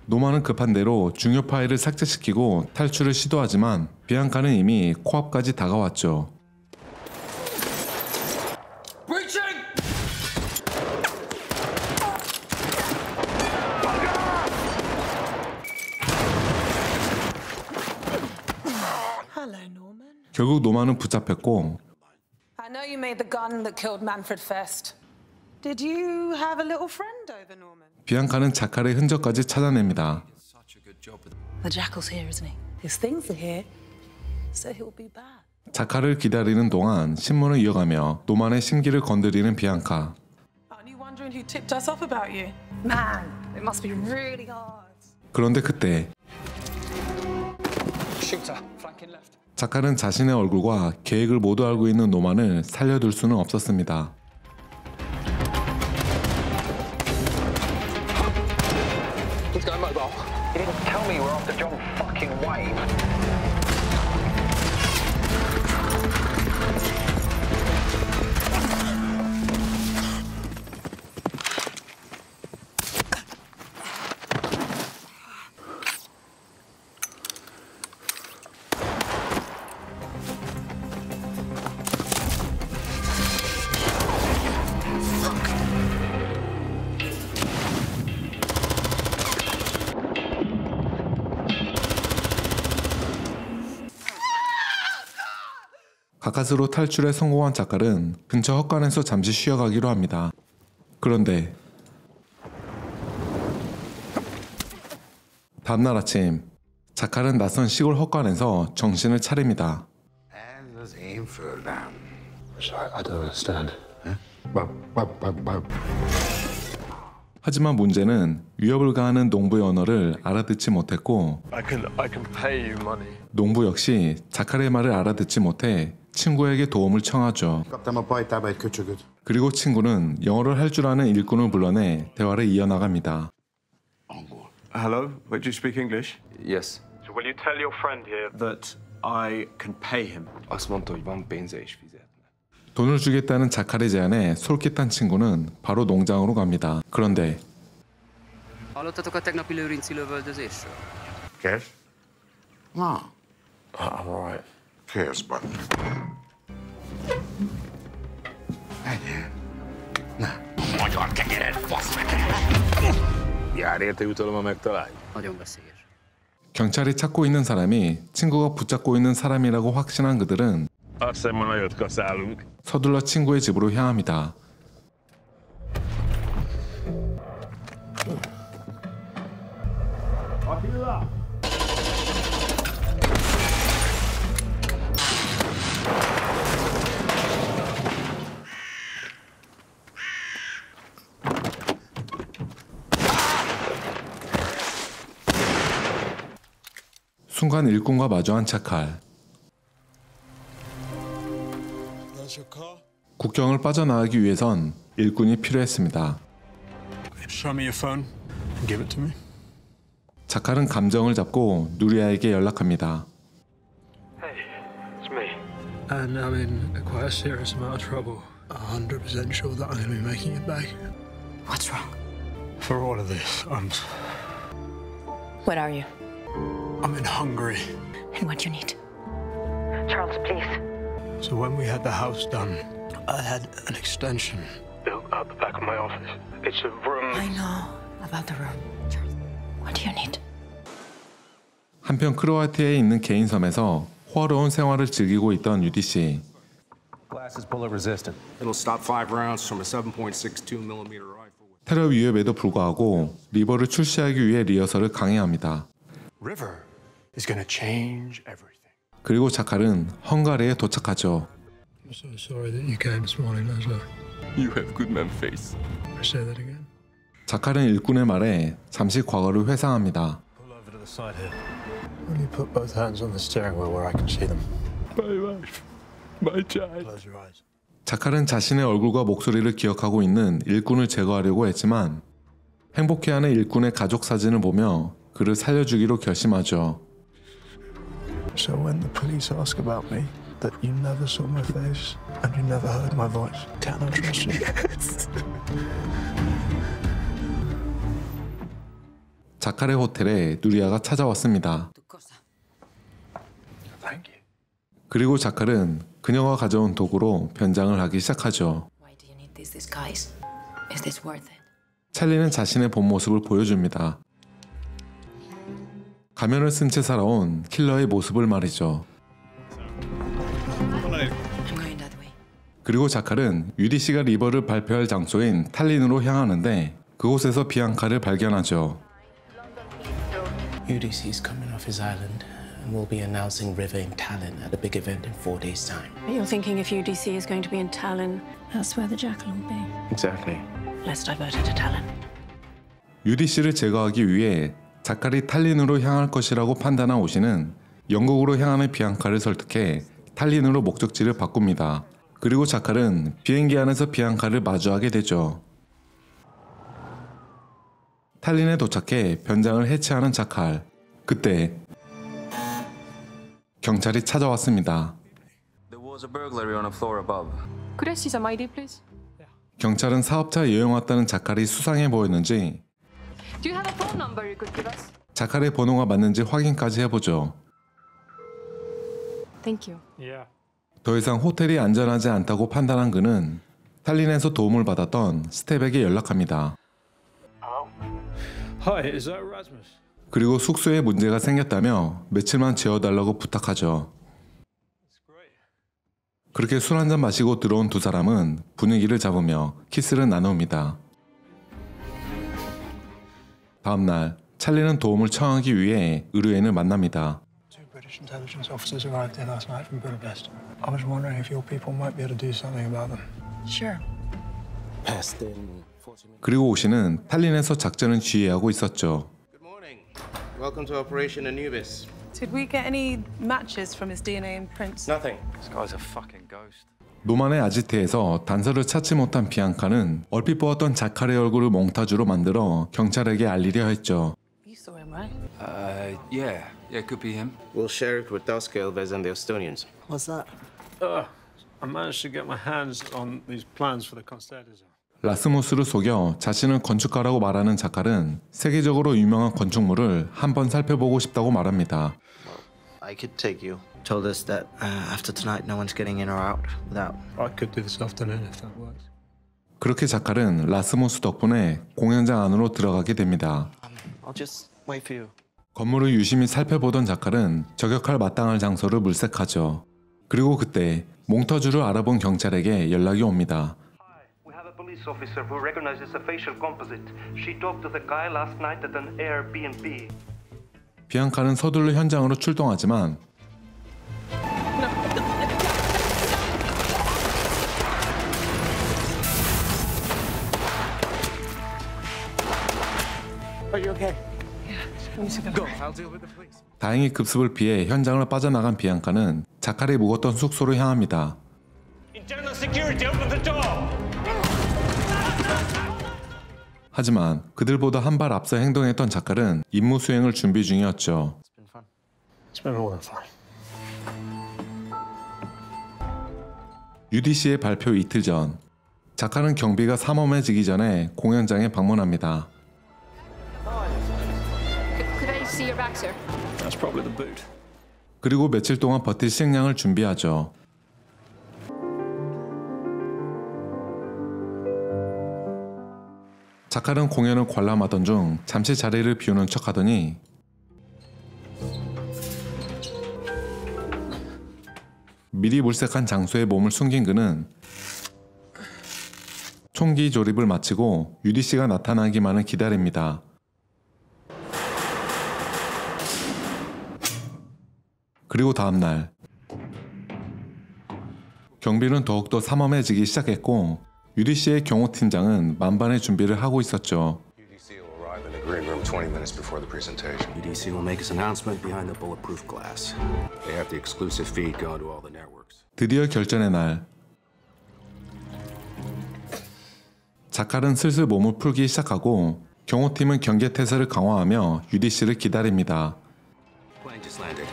노만은 급한 대로 중요 파일을 삭제시키고 탈출을 시도하지만 비앙카는 이미 코앞까지 다가왔죠. 결국 노만은 붙잡혔고 I know you made the gun that killed Manfred Fest. Did you have a little friend over Norman? 비앙카는 자칼의 흔적까지 찾아냅니다. The jackal's here, isn't he? His things are here, so he'll be back. 자칼을 기다리는 동안 신문을 이어가며 노만의 심기를 건드리는 비앙카. Aren't you wondering who tipped us off about you? Man, it must be really hard. 그런데 그때 자칼은 자신의 얼굴과 계획을 모두 알고 있는 노만을 살려둘 수는 없었습니다. He's going mobile. He didn't tell me we're after John fucking Wayne. 가까스로 탈출에 성공한 자칼은 근처 헛간에서 잠시 쉬어가기로 합니다. 그런데 다음날 아침 자칼은 낯선 시골 헛간에서 정신을 차립니다. Sorry, I don't understand. 하지만 문제는 위협을 가하는 농부의 언어를 알아듣지 못했고 I can pay you money. 농부 역시 자칼의 말을 알아듣지 못해 친구에게 도움을 청하죠. 그리고 친구는 영어를 할 줄 아는 일꾼을 불러내 대화를 이어나갑니다. Hello, wait, do you speak English? Yes. So will you tell your friend here That I can pay him. 돈을 주겠다는 자칼의 제안에 솔깃한 친구는 바로 농장으로 갑니다. 그런데 Hallottatok a tegnapi lőrinci lövöldözésről? Cash? No. I'm all right. Cares, but... Oh my God, get it! Fasz meg! Jár érte jutalom, megtalálj. Nagyon veszélyes. 경찰이 찾고 있는 사람이 친구가 붙잡고 있는 사람이라고 확신한 그들은 Azt hiszem, ma nagyot kaszálunk. 서둘러 친구의 집으로 향합니다. Attila! 순간 일꾼과 마주한 자칼. 국경을 빠져나가기 위해선 일꾼이 필요했습니다. Show me your phone and give it to me. 자칼은 감정을 잡고 누리아에게 연락합니다. Hey, it's me. And I'm in quite a serious amount of trouble. 100% sure that I'm going to be making it back. What's wrong? For all of this, What are you? I'm in Hungary. And what do you need? Charles, please. So when we had the house done, I had an extension. Built out the back of my office. It's a room. I know about the room. Charles, what do you need? 한편 크로아티아에 있는 개인 섬에서 호화로운 생활을 즐기고 있던 유디 씨. Glass is bullet resistant. It'll stop 5 rounds from a 7.62mm rifle. 테러 위협에도 불구하고 리버를 출시하기 위해 리허설을 강행합니다. River is going to change everything. 그리고 자칼은 헝가리에 도착하죠. I'm so sorry that you came this morning, Laszlo. You have good man face. Say that again. 자칼은 일꾼의 말에 잠시 과거를 회상합니다. Pull over to the side here. Will you put both hands on the steering wheel where I can see them? My wife, my child. Close your eyes. 자칼은 자신의 얼굴과 목소리를 기억하고 있는 일꾼을 제거하려고 했지만 행복해하는 일꾼의 가족 사진을 보며 그를 살려주기로 결심하죠. So when the police ask about me, that you never saw my face and you never heard my voice, can I trust you? Yes. 자칼의 호텔에 누리아가 찾아왔습니다. Thank you. 그리고 자칼은 그녀가 가져온 도구로 변장을 하기 시작하죠. Why do you need this disguise? Is this worth it? 찰리는 자신의 본 모습을 보여줍니다. 가면을 쓴 채 살아온 킬러의 모습을 말이죠. 그리고 자칼은 UDC가 리버를 발표할 장소인 탈린으로 향하는데 그곳에서 비앙카를 발견하죠. UDC is coming off his island and we'll be announcing River in Tallinn at a big event in 4 days' time. But you're thinking if UDC is going to be in Tallinn, that's where the jackal will be. Exactly. Let's divert it to Tallinn. UDC를 제거하기 위해 자칼이 탈린으로 향할 것이라고 판단한 오시는 영국으로 향하는 비앙카를 설득해 탈린으로 목적지를 바꿉니다. 그리고 자칼은 비행기 안에서 비앙카를 마주하게 되죠. 탈린에 도착해 변장을 해체하는 자칼. 그때 경찰이 찾아왔습니다. There was a burglary on a floor above. Could I see some ID, please? 경찰은 사업자에 여행왔다는 자칼이 수상해 보였는지 Do you have a phone number you could give us? 자칼의 번호가 맞는지 확인까지 해보죠. Thank you. Yeah. 더 이상 호텔이 안전하지 않다고 판단한 그는 탈린에서 도움을 받았던 스텝에게 연락합니다. Hi, is that Erasmus? 그리고 숙소에 문제가 생겼다며 며칠만 재워달라고 부탁하죠. 그렇게 술 한잔 마시고 들어온 두 사람은 분위기를 잡으며 키스를 나눕니다. 다음날 찰리는 도움을 청하기 위해 의뢰인을 만납니다. Two British intelligence officers arrived here last night from Budapest. I was wondering if your people might be able to do something about them. Sure. Passed in 40 minutes. 그리고 오시는 탈린에서 작전을 지휘하고 있었죠. Welcome to Operation Anubis. Did we get any matches from his DNA imprints? Nothing. This guy's a fucking ghost. 노만의 아지트에서 단서를 찾지 못한 비앙카는 얼핏 보았던 자칼의 얼굴을 몽타주로 만들어 경찰에게 알리려 했죠. You saw him, right? Yeah, could be him. We'll share it with Daska Elvez and the Estonians. What's that? I managed to get my hands on these plans for the Constanza. 라스무스를 속여 자신을 건축가라고 말하는 자칼은 세계적으로 유명한 건축물을 한번 살펴보고 싶다고 말합니다. I could take you. Told us that after tonight no one's getting in or out without. I could do this afternoon if that works. 그렇게 자칼은 라스무스 덕분에 공연장 안으로 들어가게 됩니다. I'll just wait for you. 건물을 유심히 살펴보던 자칼은 저격할 마땅할 장소를 물색하죠. 그리고 그때 몽타주를 알아본 경찰에게 연락이 옵니다. We have a police officer who recognizes a facial composite. She talked to the guy last night at an Airbnb. 비앙카는 서둘러 현장으로 출동하지만 Are you okay? Go. I'll deal with the police. 다행히 급습을 피해 현장을 빠져나간 비앙카는 자칼이 묵었던 숙소로 향합니다. Internal security, open the door. 하지만 그들보다 한 발 앞서 행동했던 자칼은 임무 수행을 준비 중이었죠. It's been more than fun. UDC의 발표 이틀 전, 자칼은 경비가 삼엄해지기 전에 공연장에 방문합니다. Could I see your back, sir? That's probably the boot. 그리고 며칠 동안 버틸 식량을 준비하죠. 자칼은 공연을 관람하던 중 잠시 자리를 비우는 척하더니 미리 물색한 장소에 몸을 숨긴 그는 총기 조립을 마치고 유디 씨가 나타나기만을 기다립니다. 그리고 다음날 경비는 더욱더 삼엄해지기 시작했고 유디 씨의 경호팀장은 만반의 준비를 하고 있었죠. Green room 20 minutes before the presentation. EDC will make its announcement behind the bulletproof glass. They have the exclusive feed going to all the networks. 드디어 결전의 날. 자칼은 슬슬 몸을 풀기 시작하고 경호팀은 경계태세를 강화하며 유디 씨를 기다립니다. Plane just landed.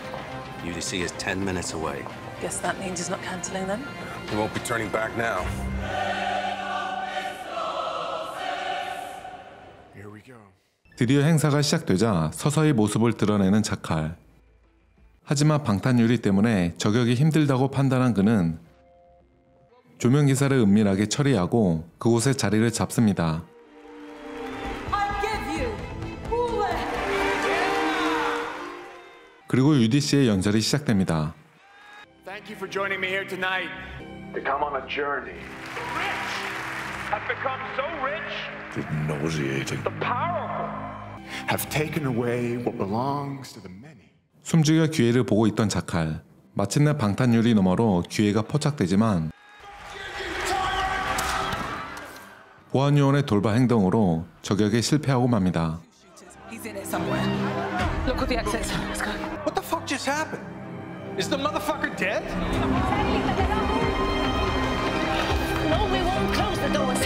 UDC is 10 minutes away. Guess that means he's not cancelling them. He won't be turning back now. Here we go. 드디어 행사가 시작되자 서서히 모습을 드러내는 자칼. 하지만 방탄 유리 때문에 저격이 힘들다고 판단한 그는 조명기사를 은밀하게 처리하고 그곳에 자리를 잡습니다. 그리고 유디 씨의 연설이 시작됩니다. Thank you for joining me here tonight. To come on a journey. Have become so rich. The nauseating. The powerful. Have taken away what belongs to the many. 숨죽여 기회를 보고 있던 자칼. 마침내 방탄 유리 너머로 기회가 포착되지만 보안요원의 돌발 행동으로 저격에 실패하고 맙니다. He's in it somewhere. Look at the exits. Let's go. What the fuck just happened? Is the motherfucker dead? No, we won't close the doors.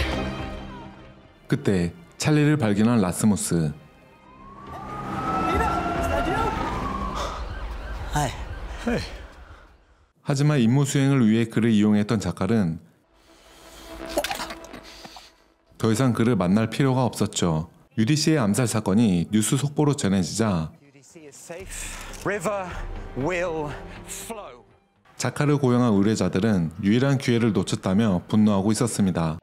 그때 찰리를 발견한 라스무스. 하지만 임무 수행을 위해 그를 이용했던 자칼은 더 이상 그를 만날 필요가 없었죠. 유디 씨의 암살 사건이 뉴스 속보로 전해지자 자칼을 고용한 의뢰자들은 유일한 기회를 놓쳤다며 분노하고 있었습니다.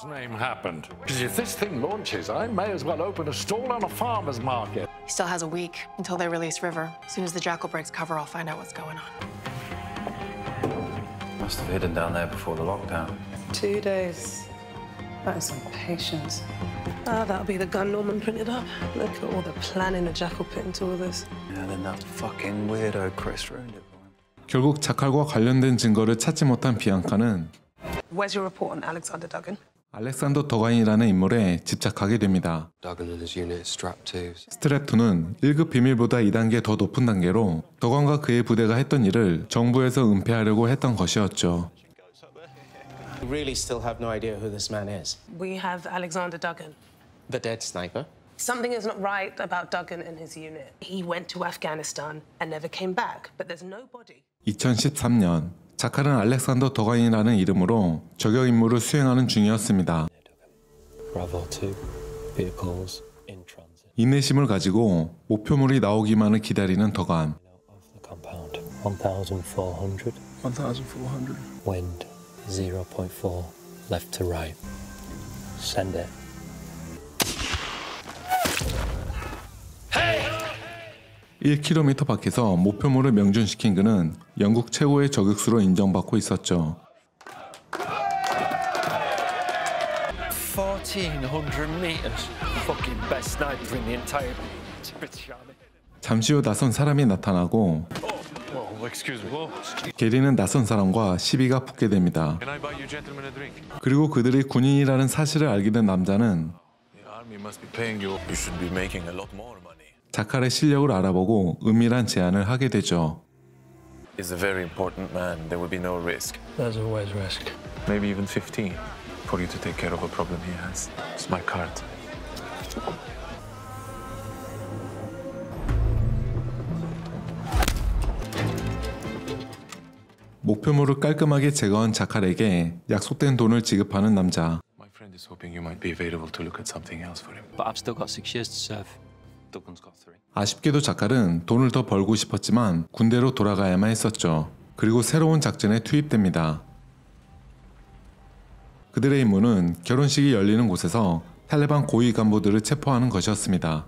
Name happened. Because if this thing launches, I may as well open a stall on a farmer's market. He still has a week until they release River. As soon as the Jackal breaks cover, I'll find out what's going on. Must have hidden down there before the lockdown. 2 days. That is some patience. That'll be the gun Norman printed up. Look at all the planning the Jackal put into all this. Yeah, then that fucking weirdo Chris ruined it. 결국 자칼과 관련된 증거를 찾지 못한 비앙카는 Where's your report on Alexander Duggan? 알렉산더 더가인이라는 인물에 집착하게 됩니다. Duggan and his unit is Strap 2s. 스트랩 2는 1급 비밀보다 2단계 더 높은 단계로 더건과 그의 부대가 했던 일을 정부에서 은폐하려고 했던 것이었죠. You really still have no idea who this man is? We have Alexander Duggan. The dead sniper? Something is not right about Duggan and his unit. He went to Afghanistan and never came back, but there's no body. 2013년 자칼은 알렉산더 더가인이라는 이름으로 저격 임무를 수행하는 중이었습니다. Bravo 2, vehicles in transit. 인내심을 가지고 목표물이 나오기만을 기다리는 더간. Compound 1,400. 1,400. Wind 0.4 left to right. Send it. 1km 밖에서 목표물을 명중시킨 그는 영국 최고의 저격수로 인정받고 있었죠. 1,400 meters. Fucking best sniper in the entire British Army. 잠시 후 낯선 사람이 나타나고 게리는 낯선 사람과 시비가 붙게 됩니다. 그리고 그들이 군인이라는 사실을 알게 된 남자는 자칼의 실력을 알아보고 은밀한 제안을 하게 되죠. He's a very important man. There will be no risk. There's always risk. Maybe even 15 for you to take care of a problem he has. It's my card. 목표물을 깔끔하게 제거한 자칼에게 약속된 돈을 지급하는 남자. My friend is hoping you might be available to look at something else for him. But I've still got 6 years to serve. Duggan's got 3. 아쉽게도 자칼은 돈을 더 벌고 싶었지만 군대로 돌아가야만 했었죠. 그리고 새로운 작전에 투입됩니다. 그들의 임무는 결혼식이 열리는 곳에서 탈레반 고위 간부들을 체포하는 것이었습니다.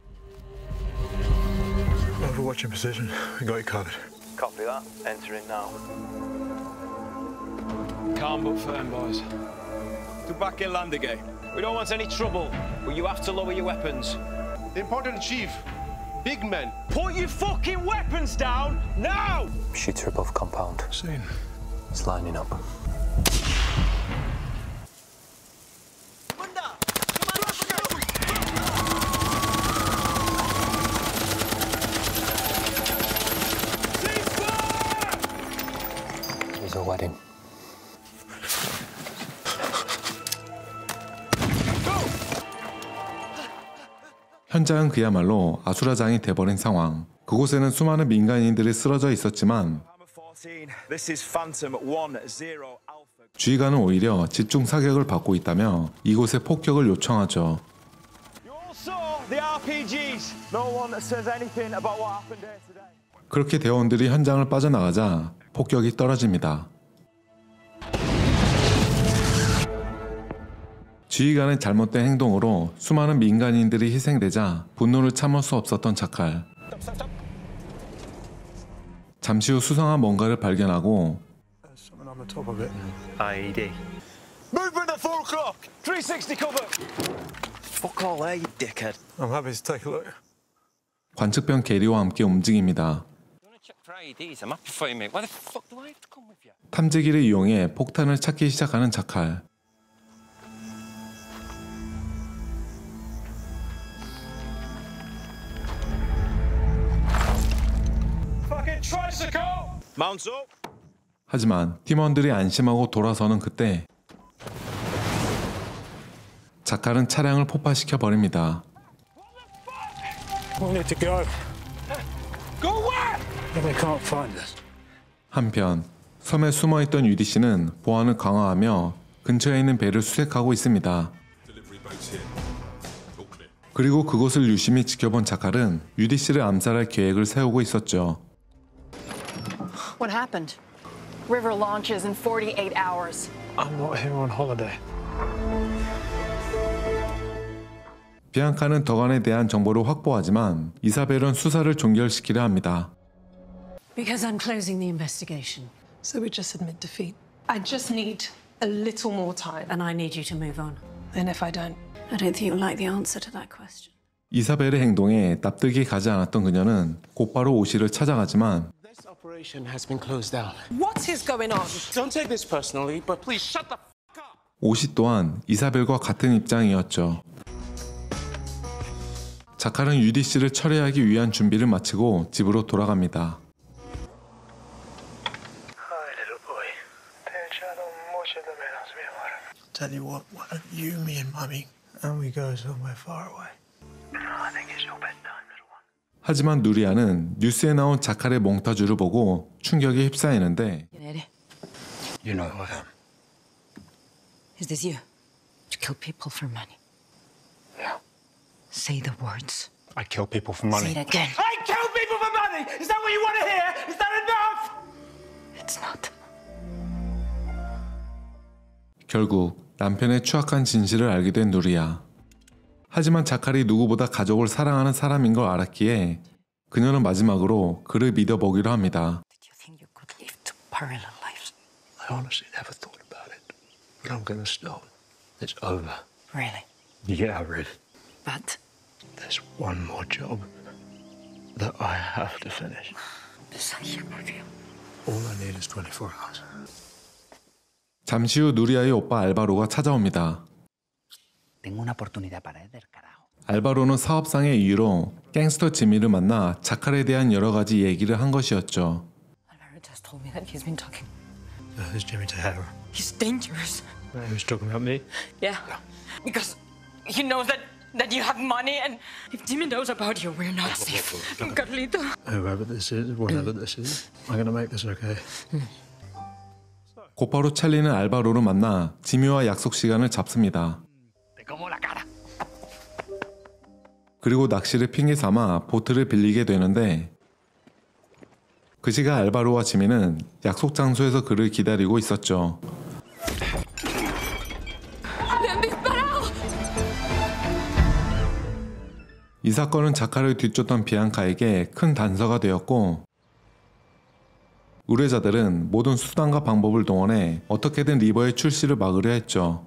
Overwatch in position. We got it covered. Copy that. Entering now. Calm but firm, boys. To back inland again. We don't want any trouble, but you have to lower your weapons. Important, Chief. Big men. Put your fucking weapons down now! Shooter above compound. Seen. It's lining up. It was a wedding. 현장은 그야말로 아수라장이 돼버린 상황. 그곳에는 수많은 민간인들이 쓰러져 있었지만 주의관은 오히려 집중 사격을 받고 있다며 이곳에 폭격을 요청하죠. 그렇게 대원들이 현장을 빠져나가자 폭격이 떨어집니다. 지휘관의 잘못된 행동으로 수많은 민간인들이 희생되자 분노를 참을 수 없었던 자칼. 잠시 후 수상한 뭔가를 발견하고 IED. Movement at 4 o'clock. 360 cover. Fuck all there, you dickhead. I'm happy to take a look. 관측병 게리와 함께 움직입니다. 탐지기를 이용해 폭탄을 찾기 시작하는 자칼. 하지만 팀원들이 안심하고 돌아서는 그때 자칼은 차량을 폭파시켜 버립니다. 한편 섬에 숨어있던 유디 씨는 보안을 강화하며 근처에 있는 배를 수색하고 있습니다. 그리고 그곳을 유심히 지켜본 자칼은 유디 씨를 암살할 계획을 세우고 있었죠. What happened? River launches in 48 hours. I'm not here on holiday. 비앙카는 더간에 대한 정보를 확보하지만 이사벨은 수사를 종결시키려 합니다. Because I'm closing the investigation. So we just admit defeat. I just need a little more time. And I need you to move on. And if I don't? I don't think you'll like the answer to that question. 이사벨의 행동에 납득이 가지 않았던 그녀는 곧바로 오시를 찾아가지만 This operation has been closed down. What is going on? Don't take this personally, but please shut the fuck up. 오시 또한 이사벨과 같은 입장이었죠. 자칼은 유디 씨를 처리하기 위한 준비를 마치고 집으로 돌아갑니다. Tell you what, why don't you, me and Mummy, and we go somewhere far away? I think it's your bedtime, little one. 하지만 누리아는 뉴스에 나온 자칼의 몽타주를 보고 충격에 휩싸이는데 You know who I am. Is this you? To kill people for money? Yeah. Say the words. I kill people for money. Say it again. I kill people for money! Is that what you want to hear? Is that enough? It's not. 결국 남편의 추악한 진실을 알게 된 누리아. 하지만 자칼이 누구보다 가족을 사랑하는 사람인 걸 알았기에 그녀는 마지막으로 그를 믿어보기로 합니다. Parallel lives. I honestly never thought about it. But I'm gonna stop. It's over. Really? Yeah, really. But there's one more job that I have to finish. All I need is 24 hours. 잠시 후 누리아의 오빠 알바로가 찾아옵니다. 알바로는 사업상의 이유로 갱스터 지미를 만나 자칼에 대한 여러 가지 얘기를 한 것이었죠. Alvaro just told me that he's been talking. Who's Jimmy Tejera? He's dangerous. Who's talking about me? Yeah, because he knows that you have money, and if Jimmy knows about you, we're not safe. Carlito. Whoever this is, whatever this is, I'm gonna make this okay. 곧바로 찰리는 알바로를 만나 지미와 약속 시간을 잡습니다. 그리고 낚시를 핑계 삼아 보트를 빌리게 되는데 그 시각 알바로와 지미는 약속 장소에서 그를 기다리고 있었죠. 이 사건은 자칼을 뒤쫓던 비앙카에게 큰 단서가 되었고 의뢰자들은 모든 수단과 방법을 동원해 어떻게든 리버의 출시를 막으려 했죠.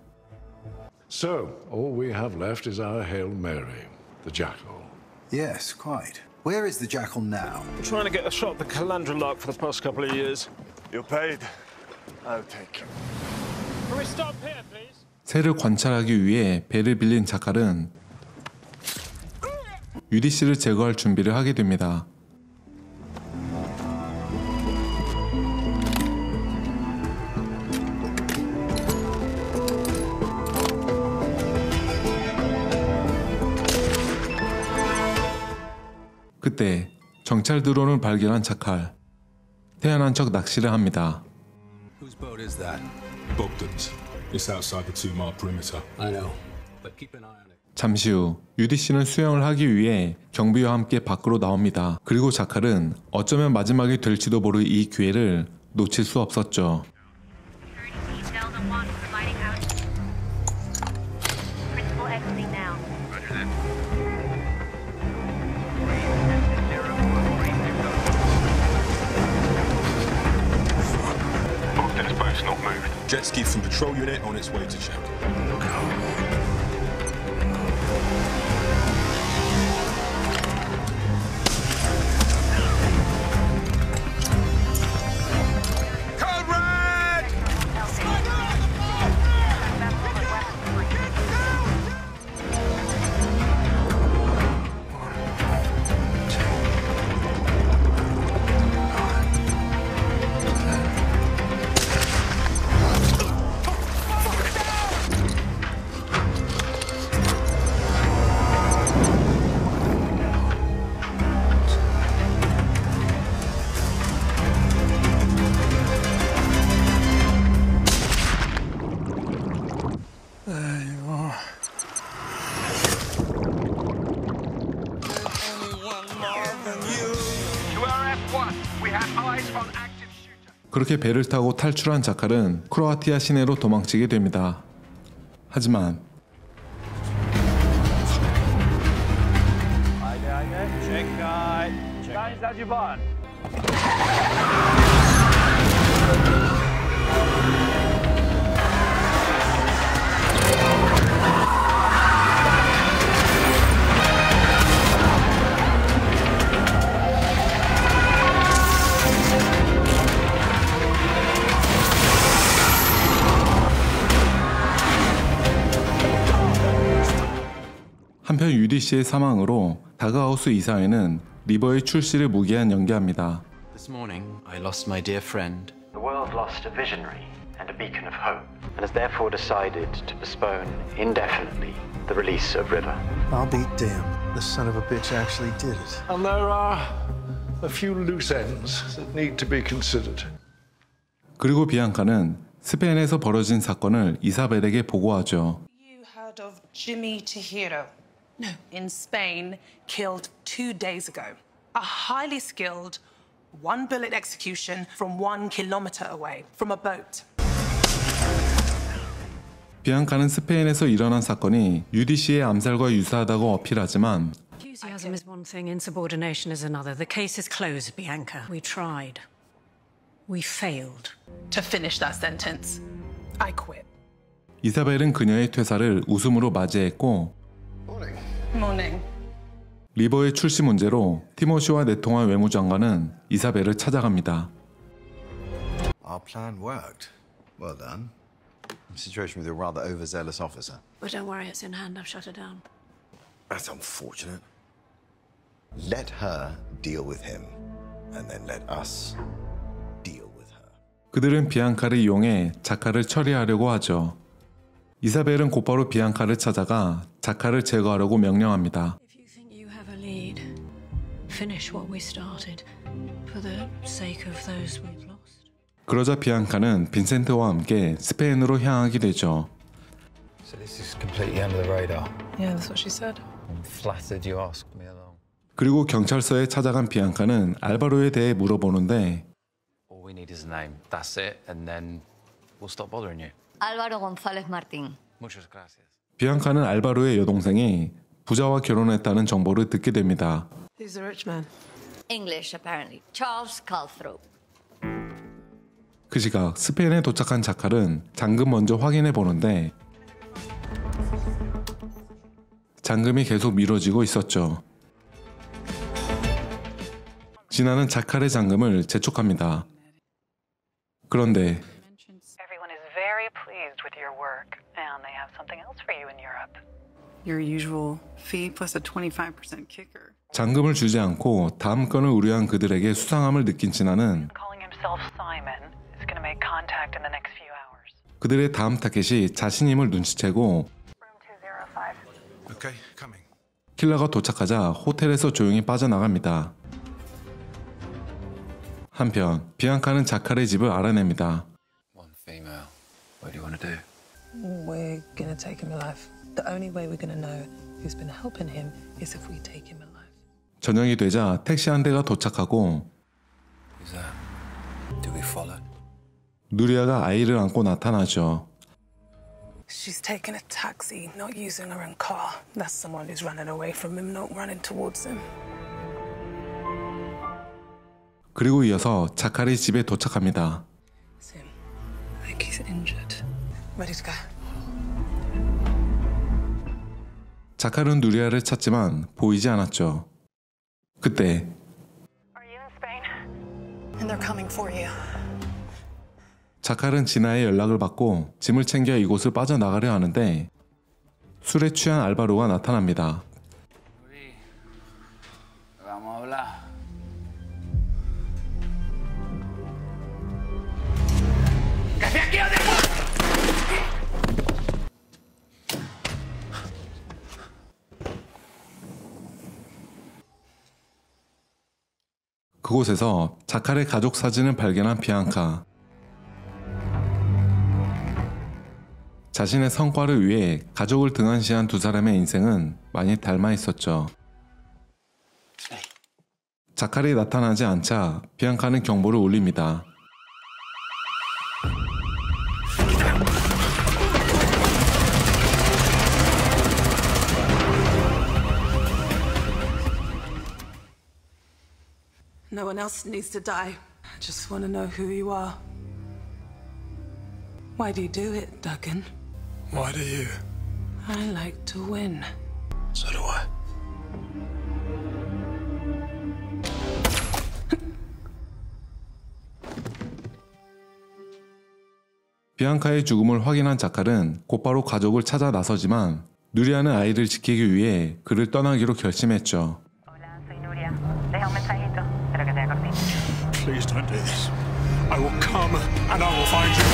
So, all we have left is our Hail Mary, the Jackal. Yes, quite. Where is the Jackal now? We're trying to get a shot at the Calandra Lark for the past couple of years. You're paid. I'll take you. Can we stop here, please? 새를 관찰하기 위해 배를 빌린 자칼은 UDC를 제거할 준비를 하게 됩니다. 그때 정찰 드론을 발견한 자칼. 태어난 척 낚시를 합니다. Whose boat is that? Bogdan's. It's outside the 2-mile perimeter. I know, but keep an eye on it. 잠시 후 UDC는 수영을 하기 위해 경비와 함께 밖으로 나옵니다. 그리고 자칼은 어쩌면 마지막이 될지도 모를 이 기회를 놓칠 수 없었죠. Bogdan's boat's not moved. Jet ski from patrol unit on its way to check. 그렇게 배를 타고 탈출한 자칼은 크로아티아 시내로 도망치게 됩니다. 하지만 한편 UDC의 사망으로 다그하우스 이사회는 리버의 출시를 무기한 연기합니다. This morning, I lost my dear friend. The world lost a visionary and a beacon of hope, and has therefore decided to postpone indefinitely the release of River. I'll be damned. The son of a bitch actually did it. And there are a few loose ends that need to be considered. 그리고 비앙카는 스페인에서 벌어진 사건을 이사벨에게 보고하죠. You heard of Jimmy Tejero? No. In Spain, killed 2 days ago. A highly skilled, one-bullet execution from 1 kilometer away, from a boat. 비앙카는 스페인에서 일어난 사건이 UDC의 암살과 유사하다고 어필하지만 Enthusiasm is one thing, insubordination is another. The case is closed, Bianca. We tried. We failed. To finish that sentence, I quit. 이사벨은 그녀의 퇴사를 웃음으로 맞이했고 Morning. 리버의 출시 문제로 티모시와 내통한 외무장관은 이사벨을 찾아갑니다. Our plan worked. Well done. Situation with a rather overzealous officer. But don't worry, it's in hand. I've shut her down. That's unfortunate. Let her deal with him, and then let us deal with her. 그들은 비앙카를 이용해 자칼을 처리하려고 하죠. 이사벨은 곧바로 비앙카를 찾아가 자칼을 제거하려고 명령합니다. If you think you have a lead, finish what we started for the sake of those we've lost. 그러자 비앙카는 빈센트와 함께 스페인으로 향하게 되죠. So this is completely under the radar. Yeah, that's what she said. I'm flattered you asked me along. 그리고 경찰서에 찾아간 비앙카는 알바로에 대해 물어보는데 All we need is a name. That's it, and then we'll stop bothering you. Álvaro González Martín. Muchas gracias. 비앙카는 알바로의 여동생이 부자와 결혼했다는 정보를 듣게 됩니다. Who's the rich man? English, apparently. Charles Calthrope. 그 시각 스페인에 도착한 자칼은 잔금 먼저 확인해 보는데 잔금이 계속 미뤄지고 있었죠. 진아는 자칼의 잔금을 재촉합니다. 그런데 Everyone is very pleased with your work, and they have something else for you in Europe. Your usual fee plus a 25% kicker. 잔금을 주지 않고 다음 건을 우려한 그들에게 수상함을 느낀 진아는 Calling himself Simon is going to make contact in the next few hours. 그들의 다음 타겟이 자신임을 눈치채고 Okay, coming. 킬러가 도착하자 호텔에서 조용히 빠져나갑니다. 한편 비앙카는 자칼의 집을 알아냅니다. One female. What do you want to do? We're gonna take him alive. The only way we're gonna know who's been helping him is if we take him alive. 저녁이 되자 택시 한 대가 도착하고 Who's that? Do we follow? 누리아가 아이를 안고 나타나죠. She's taken a taxi, not using her own car. That's someone who's running away from him, not running towards him. 그리고 이어서 자칼이 집에 도착합니다. It's him. I think he's injured. Ready to go. 자칼은 누리아를 찾지만 보이지 않았죠. 그때 And they're coming for you. 자칼은 진아의 연락을 받고 짐을 챙겨 이곳을 빠져나가려 하는데 술에 취한 알바로가 나타납니다. Vamos a hablar. 그곳에서 자칼의 가족 사진을 발견한 비앙카. 자신의 성과를 위해 가족을 등한시한 두 사람의 인생은 많이 닮아 있었죠. 자칼이 나타나지 않자 비앙카는 경보를 울립니다. No one else needs to die. I just want to know who you are. Why do you do it, Duncan? Why do you? I like to win. So do I. 비앙카의 죽음을 확인한 자칼은 곧바로 가족을 찾아 나서지만 누리아는 아이를 지키기 위해 그를 떠나기로 결심했죠. Please don't do this. I will come and I will find you.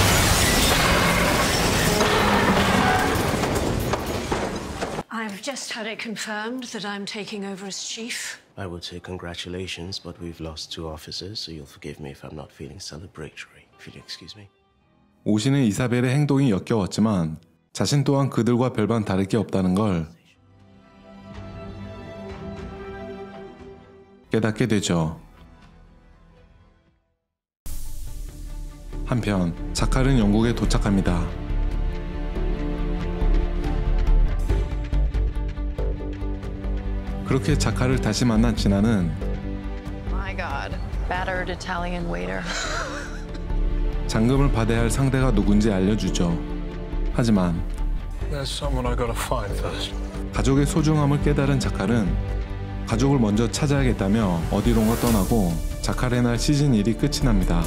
I've just had it confirmed that I'm taking over as chief. I would say congratulations, but we've lost 2 officers, so you'll forgive me if I'm not feeling celebratory. If you'll excuse me. 오시는 이사벨의 행동이 역겨웠지만 자신 또한 그들과 별반 다를 게 없다는 걸 깨닫게 되죠. 한편 자칼은 영국에 도착합니다. 그렇게 자칼을 다시 만난 진아는 My God, battered Italian waiter. 잔금을 받아야 할 상대가 누군지 알려주죠. 하지만 There's someone I gotta find first. 가족의 소중함을 깨달은 자칼은 가족을 먼저 찾아야겠다며 어디론가 떠나고 자칼의 날 시즌 1이 끝이 납니다.